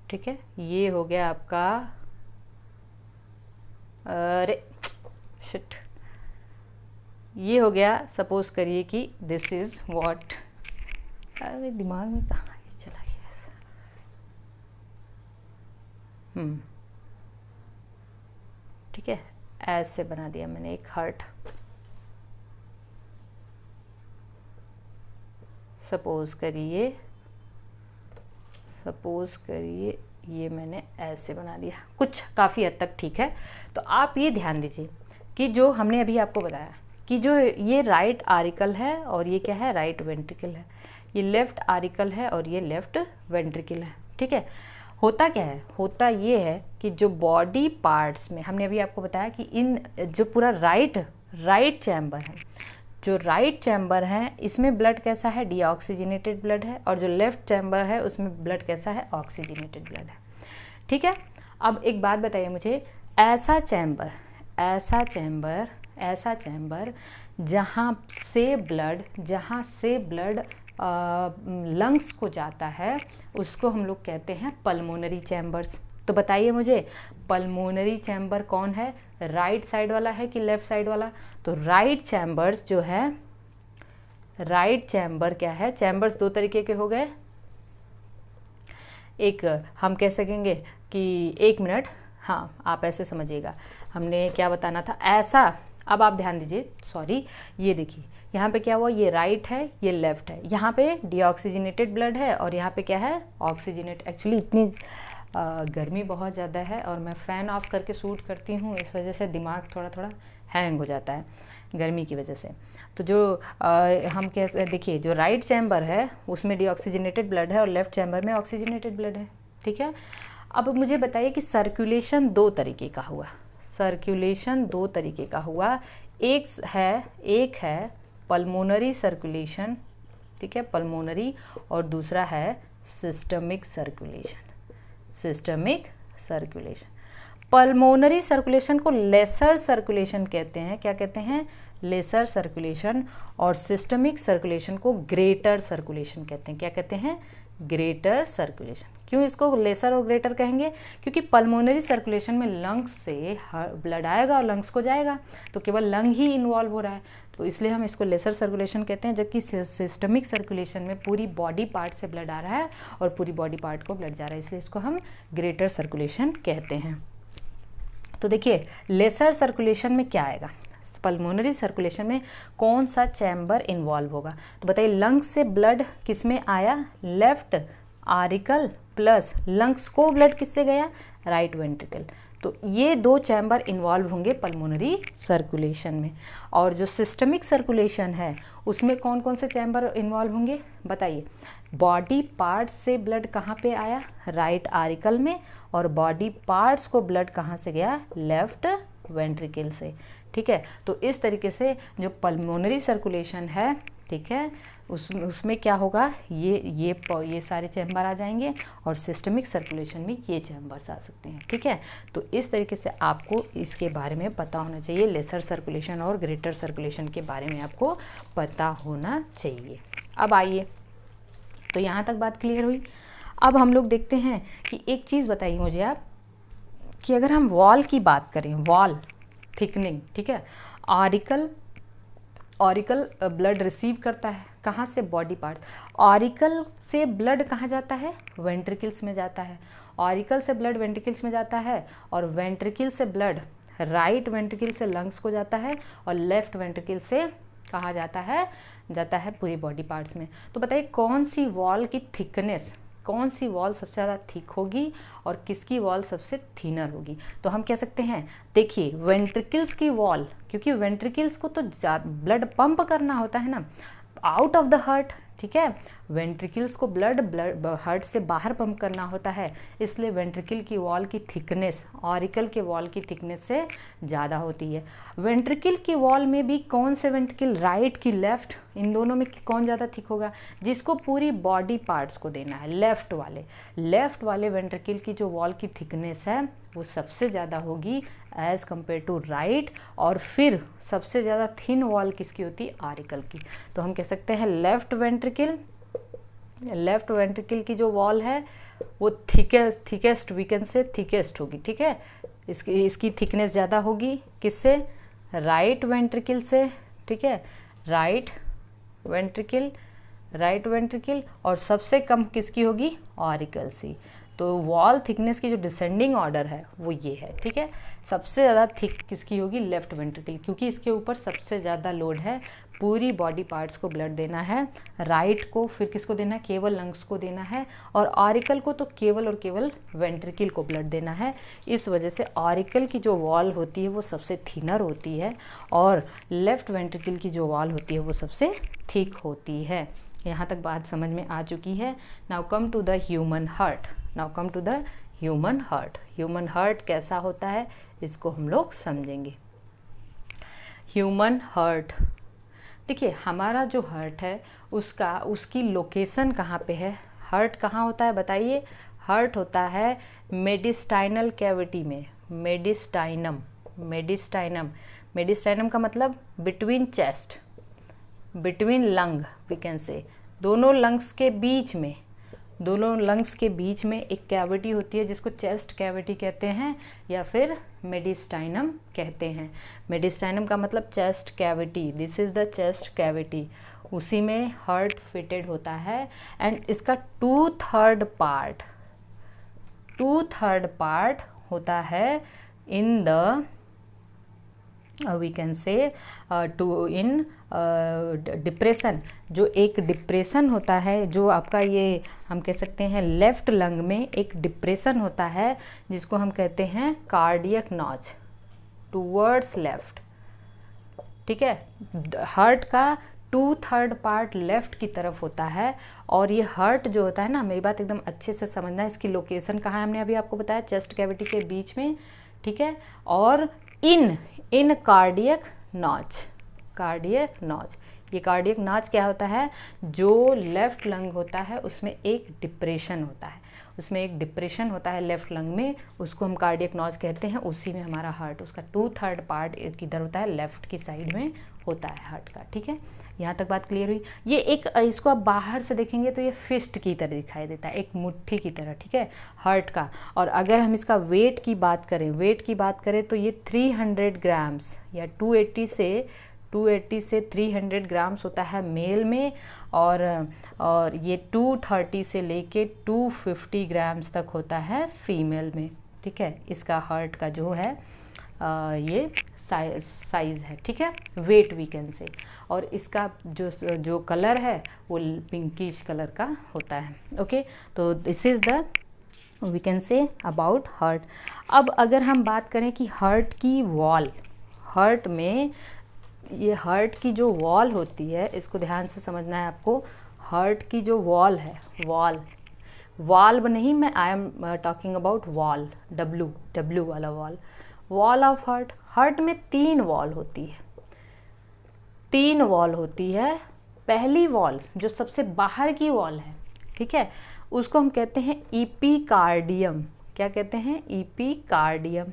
ठीक है, ये हो गया आपका, अरे शिट, ये हो गया। सपोज करिए कि दिस इज व्हाट, अरे दिमाग में कहाँ चला गया? ठीक है, ऐसे बना दिया मैंने एक हार्ट। सपोज करिए ये मैंने ऐसे बना दिया, कुछ काफ़ी हद तक ठीक है। तो आप ये ध्यान दीजिए कि जो हमने अभी आपको बताया कि जो ये राइट आरिकल है और ये क्या है? राइट वेंट्रिकल है। ये लेफ्ट आरिकल है और ये लेफ्ट वेंट्रिकल है। ठीक है, होता क्या है? होता ये है कि जो बॉडी पार्ट्स में, हमने अभी आपको बताया कि इन जो पूरा राइट चैम्बर है, जो राइट चैम्बर है इसमें ब्लड कैसा है? डीऑक्सीजनेटेड ब्लड है, और जो लेफ्ट चैम्बर है उसमें ब्लड कैसा है? ऑक्सीजनेटेड ब्लड है। ठीक है, अब एक बात बताइए मुझे, ऐसा चैम्बर जहाँ से ब्लड लंग्स को जाता है उसको हम लोग कहते हैं पल्मोनरी चैम्बर्स। तो बताइए मुझे, पल्मोनरी चैम्बर कौन है, राइट साइड वाला है कि लेफ्ट साइड वाला? तो राइट चैम्बर्स जो है, राइट चैम्बर क्या है, चैम्बर्स दो तरीके के हो गए। एक हम कह सकेंगे कि, एक मिनट, हाँ आप ऐसे समझिएगा, हमने क्या बताना था ऐसा। अब आप ध्यान दीजिए, सॉरी, ये देखिए यहाँ पे क्या हुआ, ये राइट है, ये लेफ्ट है, यहाँ पे डीऑक्सीजनेटेड ब्लड है और यहाँ पे क्या है, ऑक्सीजनेट। एक्चुअली इतनी गर्मी बहुत ज़्यादा है और मैं फ़ैन ऑफ करके शूट करती हूँ, इस वजह से दिमाग थोड़ा थोड़ा हैंग हो जाता है गर्मी की वजह से। तो जो हम कैसे, देखिए जो राइट चैम्बर है उसमें डीऑक्सीजनेटेड ब्लड है और लेफ्ट चैम्बर में ऑक्सीजनेटेड ब्लड है, ठीक है। अब मुझे बताइए कि सर्कुलेशन दो तरीके का हुआ, सर्कुलेशन दो तरीके का हुआ, एक है पल्मोनरी सर्कुलेशन, ठीक है, पल्मोनरी, और दूसरा है systemic circulation, systemic circulation. Pulmonary circulation को लेसर सर्कुलेशन कहते हैं, क्या कहते हैं, लेसर सर्कुलेशन, और सिस्टमिक सर्कुलेशन को ग्रेटर सर्कुलेशन कहते हैं, क्या कहते हैं, ग्रेटर सर्कुलेशन। क्यों इसको लेसर और ग्रेटर कहेंगे, क्योंकि पल्मोनरी सर्कुलेशन में लंग्स से ब्लड आएगा और लंग्स को जाएगा, तो केवल लंग ही इन्वॉल्व हो रहा है, तो इसलिए हम इसको लेसर सर्कुलेशन कहते हैं। जबकि सिस्टमिक सर्कुलेशन में पूरी बॉडी पार्ट से ब्लड आ रहा है और पूरी बॉडी पार्ट को ब्लड जा रहा है, इसलिए इसको हम ग्रेटर सर्कुलेशन कहते हैं। तो देखिए लेसर सर्कुलेशन में क्या आएगा, पल्मोनरी सर्कुलेशन में कौन सा चैम्बर इन्वॉल्व होगा, तो बताइए लंग्स से ब्लड किस में आया, लेफ्ट आरिकल, प्लस लंग्स को ब्लड किससे गया, राइट वेंट्रिकल। तो ये दो चैम्बर इन्वॉल्व होंगे पल्मोनरी सर्कुलेशन में। और जो सिस्टमिक सर्कुलेशन है उसमें कौन कौन से चैम्बर इन्वॉल्व होंगे, बताइए। बॉडी पार्ट्स से ब्लड कहाँ पे आया, राइट आरिकल में, और बॉडी पार्ट्स को ब्लड कहाँ से गया, लेफ्ट वेंट्रिकल से, ठीक है। तो इस तरीके से जो पल्मोनरी सर्कुलेशन है, ठीक है, उसमें क्या होगा, ये सारे चैम्बर आ जाएंगे, और सिस्टमिक सर्कुलेशन में ये चैम्बर्स आ सकते हैं, ठीक है। तो इस तरीके से आपको इसके बारे में पता होना चाहिए, लेसर सर्कुलेशन और ग्रेटर सर्कुलेशन के बारे में आपको पता होना चाहिए। अब आइए, तो यहाँ तक बात क्लियर हुई। अब हम लोग देखते हैं कि एक चीज़ बताइए मुझे आप, कि अगर हम वॉल की बात करें, वॉल थिकनिंग, ठीक है, ऑरिकल ब्लड रिसीव करता है कहाँ से, बॉडी पार्ट। ऑरिकल से ब्लड कहाँ जाता है, वेंट्रिकल्स में जाता है। ऑरिकल से ब्लड वेंट्रिकल्स में जाता है, और वेंट्रिकल से ब्लड राइट वेंट्रिकल से लंग्स को जाता है, और लेफ्ट वेंट्रिकल से कहाँ जाता है पूरी बॉडी पार्ट्स में। तो बताइए कौन सी वॉल की थिकनेस, कौन सी वॉल सबसे ज़्यादा थिक होगी और किसकी वॉल सबसे थिनर होगी। तो हम कह सकते हैं, देखिए वेंट्रिकल्स की वॉल, क्योंकि वेंट्रिकल्स को तो ब्लड पंप करना होता है ना, आउट ऑफ द हार्ट, ठीक है, वेंट्रिकल्स को ब्लड हार्ट से बाहर पंप करना होता है, इसलिए वेंट्रिकल की वॉल की थिकनेस ऑरिकल के वॉल की थिकनेस से ज़्यादा होती है। वेंट्रिकल की वॉल में भी कौन से वेंट्रिकल, राइट की लेफ्ट, इन दोनों में कौन ज़्यादा थिक होगा, जिसको पूरी बॉडी पार्ट्स को देना है, लेफ्ट वाले वेंट्रिकल की जो वॉल की थिकनेस है वो सबसे ज़्यादा होगी एज़ कम्पेयर टू राइट, और फिर सबसे ज़्यादा थिन वॉल किसकी होती है, ऑरिकल की। तो हम कह सकते हैं लेफ्ट वेंट्रिकल की जो वॉल है वो थिकेस्ट वीकेंड से थिकेस्ट होगी, ठीक है, इसकी थिकनेस ज़्यादा होगी किससे, राइट वेंट्रिकल से, ठीक है, राइट वेंट्रिकल, और सबसे कम किसकी होगी, ऑरिकल से। तो वॉल थिकनेस की जो डिसेंडिंग ऑर्डर है वो ये है, ठीक है। सबसे ज़्यादा थिक किसकी होगी, लेफ्ट वेंट्रिकल, क्योंकि इसके ऊपर सबसे ज़्यादा लोड है, पूरी बॉडी पार्ट्स को ब्लड देना है, राइट को फिर किसको देना है, केवल लंग्स को देना है, और ऑरिकल को तो केवल और केवल वेंट्रिकल को ब्लड देना है। इस वजह से ऑरिकल की जो वॉल होती है वो सबसे थिनर होती है, और लेफ्ट वेंट्रिकल की जो वॉल होती है वो सबसे थिक होती है। यहाँ तक बात समझ में आ चुकी है। Now come to the human heart. Human heart कैसा होता है इसको हम लोग समझेंगे। ह्यूमन हार्ट, देखिए हमारा जो हार्ट है उसकी लोकेशन कहाँ पे है, हार्ट कहाँ होता है बताइए। हार्ट होता है मेडिस्टाइनल कैविटी में, मेडिस्टाइनम का मतलब between chest, between lung we can say, दोनों लंग्स के बीच में दोनों लंग्स के बीच में एक कैविटी होती है जिसको चेस्ट कैविटी कहते हैं या फिर मेडिस्टाइनम कहते हैं। मेडिस्टाइनम का मतलब chest cavity, this is the chest cavity, उसी में हार्ट फिटेड होता है। एंड इसका 2/3 पार्ट होता है in the we can say to in depression, जो एक डिप्रेशन होता है, जो आपका ये हम कह सकते हैं लेफ्ट लंग में एक डिप्रेशन होता है जिसको हम कहते हैं कार्डियक नॉच टूवर्ड्स लेफ्ट। ठीक है, हार्ट का 2/3 पार्ट लेफ्ट की तरफ होता है। और ये हार्ट जो होता है ना, मेरी बात एकदम अच्छे से समझना है, इसकी लोकेशन कहाँ है हमने अभी आपको बताया, चेस्ट कैविटी के बीच में। ठीक है, और इन कार्डियक नॉच, ये कार्डियक नॉच क्या होता है, जो लेफ्ट लंग होता है उसमें एक डिप्रेशन होता है, लेफ्ट लंग में, उसको हम कार्डियक नॉच कहते हैं। उसी में हमारा हार्ट, उसका 2/3 पार्ट किधर होता है, लेफ्ट की साइड में होता है हार्ट का। ठीक है, यहाँ तक बात क्लियर हुई। ये एक, इसको आप बाहर से देखेंगे तो ये फिस्ट की तरह दिखाई देता है, एक मुट्ठी की तरह। ठीक है, हार्ट का। और अगर हम इसका वेट की बात करें तो ये 300 ग्राम्स या 280 से 300 ग्राम्स होता है मेल में, और ये 230 से लेके 250 ग्राम्स तक होता है फीमेल में। ठीक है, इसका हार्ट का जो है ये साइज़ है। ठीक है, वेट वी कैन से। और इसका जो कलर है वो पिंकिश कलर का होता है। ओके, तो this is the we can say about heart. अब अगर हम बात करें कि हार्ट की वॉल, हार्ट में ये हार्ट की जो वॉल होती है, इसको ध्यान से समझना है आपको। हार्ट की जो वॉल है, वाल्व नहीं, मैं I am talking about wall, W वाला वॉल ऑफ हार्ट। हार्ट में 3 वॉल होती है। पहली वॉल जो सबसे बाहर की वॉल है, ठीक है, उसको हम कहते हैं इपीकार्डियम। क्या कहते हैं, इपीकार्डियम।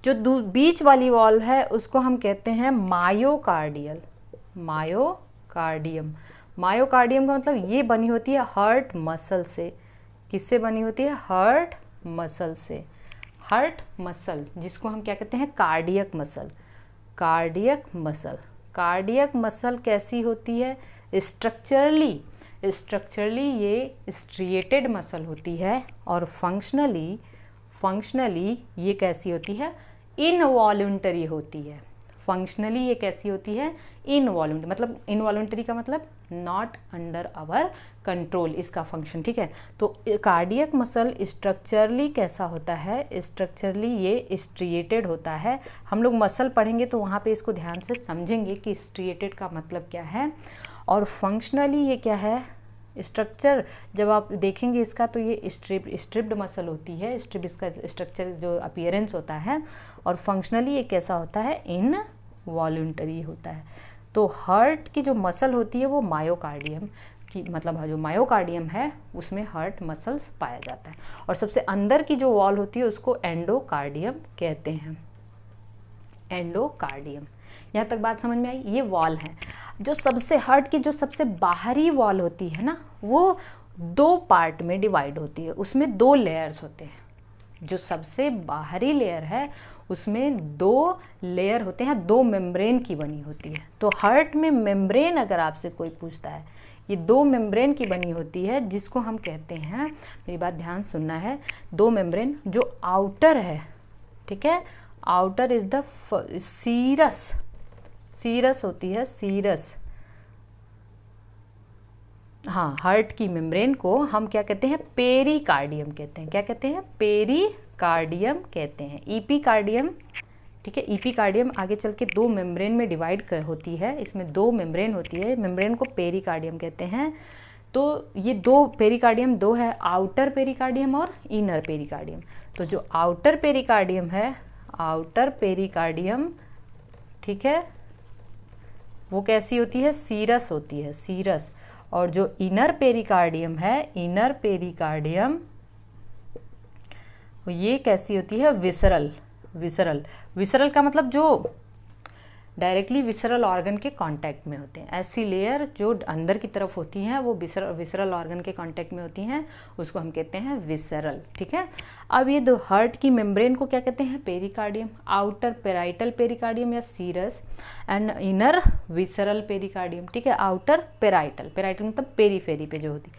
जो बीच वाली वॉल है उसको हम कहते हैं मायोकार्डियम का मतलब ये बनी होती है हार्ट मसल से। किससे बनी होती है, हार्ट मसल से। हार्ट मसल जिसको हम क्या कहते हैं, कार्डियक मसल कैसी होती है, स्ट्रक्चरली ये स्ट्रिएटेड मसल होती है, और फंक्शनली ये कैसी होती है, इनवॉल्यूंटरी होती है। फंक्शनली ये कैसी होती है, इनवॉल्यूंटरी। मतलब इनवॉल्यूंटरी का मतलब नॉट अंडर आवर कंट्रोल, इसका फंक्शन। ठीक है, तो कार्डियक मसल स्ट्रक्चरली कैसा होता है, स्ट्रक्चरली ये स्ट्रिएटेड होता है। हम लोग मसल पढ़ेंगे तो वहाँ पे इसको ध्यान से समझेंगे कि स्ट्रिएटेड का मतलब क्या है। और फंक्शनली ये क्या है, स्ट्रक्चर जब आप देखेंगे इसका तो ये स्ट्रिप्ड मसल होती है, स्ट्रिप इसका स्ट्रक्चर जो अपीयरेंस होता है। और फंक्शनली ये कैसा होता है, इन वॉल्यूंटरी होता है। तो हार्ट की जो मसल होती है वो मायोकार्डियम की, मतलब जो मायोकार्डियम है उसमें हार्ट मसल्स पाया जाता है। और सबसे अंदर की जो वॉल होती है उसको एंडोकार्डियम कहते हैं, एंडोकार्डियम। यहाँ तक बात समझ में आई, ये वॉल है। जो सबसे हार्ट की जो सबसे बाहरी वॉल होती है ना, वो 2 पार्ट में डिवाइड होती है, उसमें 2 लेयर्स होते हैं। जो सबसे बाहरी लेयर है उसमें 2 लेयर होते हैं, 2 मेम्ब्रेन की बनी होती है। तो हार्ट में मेम्ब्रेन अगर आपसे कोई पूछता है, ये 2 मेम्ब्रेन की बनी होती है, जिसको हम कहते हैं, मेरी बात ध्यान सुनना है, 2 मेम्ब्रेन जो आउटर है, ठीक है, आउटर इज द सीरस होती है, सीरस। हाँ, हार्ट की मेम्ब्रेन को हम क्या कहते हैं, पेरिकार्डियम कहते हैं। क्या कहते हैं, पेरिकार्डियम कहते हैं। इपीकार्डियम, ठीक है, इपीकार्डियम आगे चल के 2 मेम्ब्रेन में डिवाइड होती है, इसमें 2 मेम्ब्रेन होती है, मेम्ब्रेन को पेरिकार्डियम कहते हैं। तो ये 2 पेरिकार्डियम 2 है, आउटर पेरिकार्डियम और इनर पेरिकार्डियम। तो जो आउटर पेरिकार्डियम है, आउटर पेरिकार्डियम, ठीक है, वो कैसी होती है, सीरस होती है, सीरस। और जो इनर पेरिकार्डियम है, इनर पेरिकार्डियम, ये कैसी होती है, विसरल। विसरल का मतलब जो डायरेक्टली विसरल ऑर्गन के कांटेक्ट में होते हैं। ऐसी लेयर जो अंदर की तरफ होती हैं वो विसरल ऑर्गन के कांटेक्ट में होती हैं, उसको हम कहते हैं विसरल। ठीक है, अब ये दो हार्ट की मेम्ब्रेन को क्या कहते हैं? पेरिकार्डियम। आउटर पेराइटल पेरिकार्डियम या serous and inner visceral pericardium. ठीक है, आउटर पेराइटल, पेराइटल मतलब पेरीफेरी पे जो होती,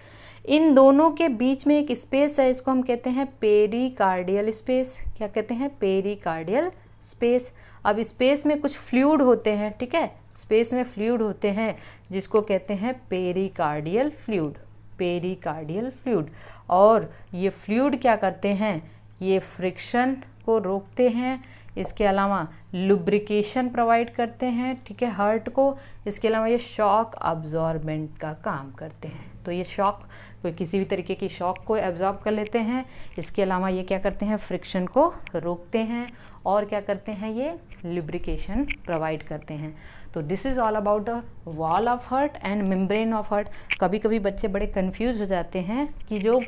इन दोनों के बीच में एक स्पेस है, इसको हम कहते हैं पेरिकार्डियल स्पेस। क्या कहते हैं? Pericardial space. अब स्पेस में कुछ फ्लूइड होते हैं, ठीक है, स्पेस में फ्लूइड होते हैं जिसको कहते हैं पेरिकार्डियल फ्लूइड, पेरिकार्डियल फ्लूइड। और ये फ्लूइड क्या करते हैं? ये फ्रिक्शन को रोकते हैं, इसके अलावा लुब्रिकेशन प्रोवाइड करते हैं, ठीक है, हार्ट को। इसके अलावा ये शॉक अब्जॉर्बेंट का काम करते हैं। तो ये शॉक, कोई किसी भी तरीके की शॉक को एब्जॉर्ब कर लेते हैं। इसके अलावा ये क्या करते हैं? फ्रिक्शन को रोकते हैं और क्या करते हैं? ये लुब्रिकेशन प्रोवाइड करते हैं। तो this is all about the wall of heart and membrane of heart. कभी कभी बच्चे बड़े कंफ्यूज हो जाते हैं कि जो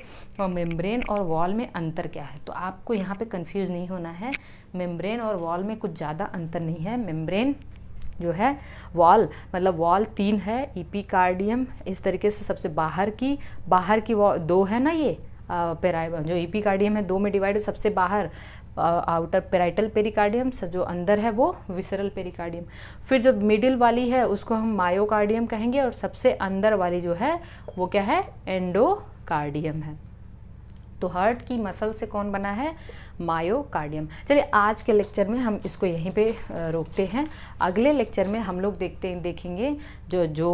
मेम्ब्रेन और वॉल में अंतर क्या है, तो आपको यहाँ पे कंफ्यूज नहीं होना है। मेम्ब्रेन और वॉल में कुछ ज़्यादा अंतर नहीं है। मेम्ब्रेन जो है, वॉल मतलब वॉल 3 है, इपिकार्डियम इस तरीके से सबसे बाहर की वॉल 2 है ना, ये जो इपिकार्डियम है 2 में डिवाइड, सबसे बाहर आउटर पेराइटल पेरिकार्डियम, जो अंदर है वो विसरल पेरिकार्डियम। फिर जो मिडिल वाली है उसको हम मायोकार्डियम कहेंगे, और सबसे अंदर वाली जो है वो क्या है? एंडोकार्डियम है। तो हार्ट की मसल से कौन बना है? मायोकार्डियम। चलिए आज के लेक्चर में हम इसको यहीं पे रोकते हैं। अगले लेक्चर में हम लोग देखेंगे जो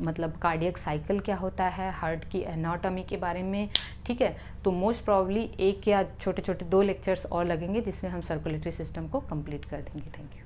मतलब कार्डियक साइकिल क्या होता है, हार्ट की एनाटॉमी के बारे में। ठीक है, तो मोस्ट प्रॉब्ली 1 या छोटे छोटे 2 लेक्चर्स और लगेंगे जिसमें हम सर्कुलेटरी सिस्टम को कंप्लीट कर देंगे। Thank you.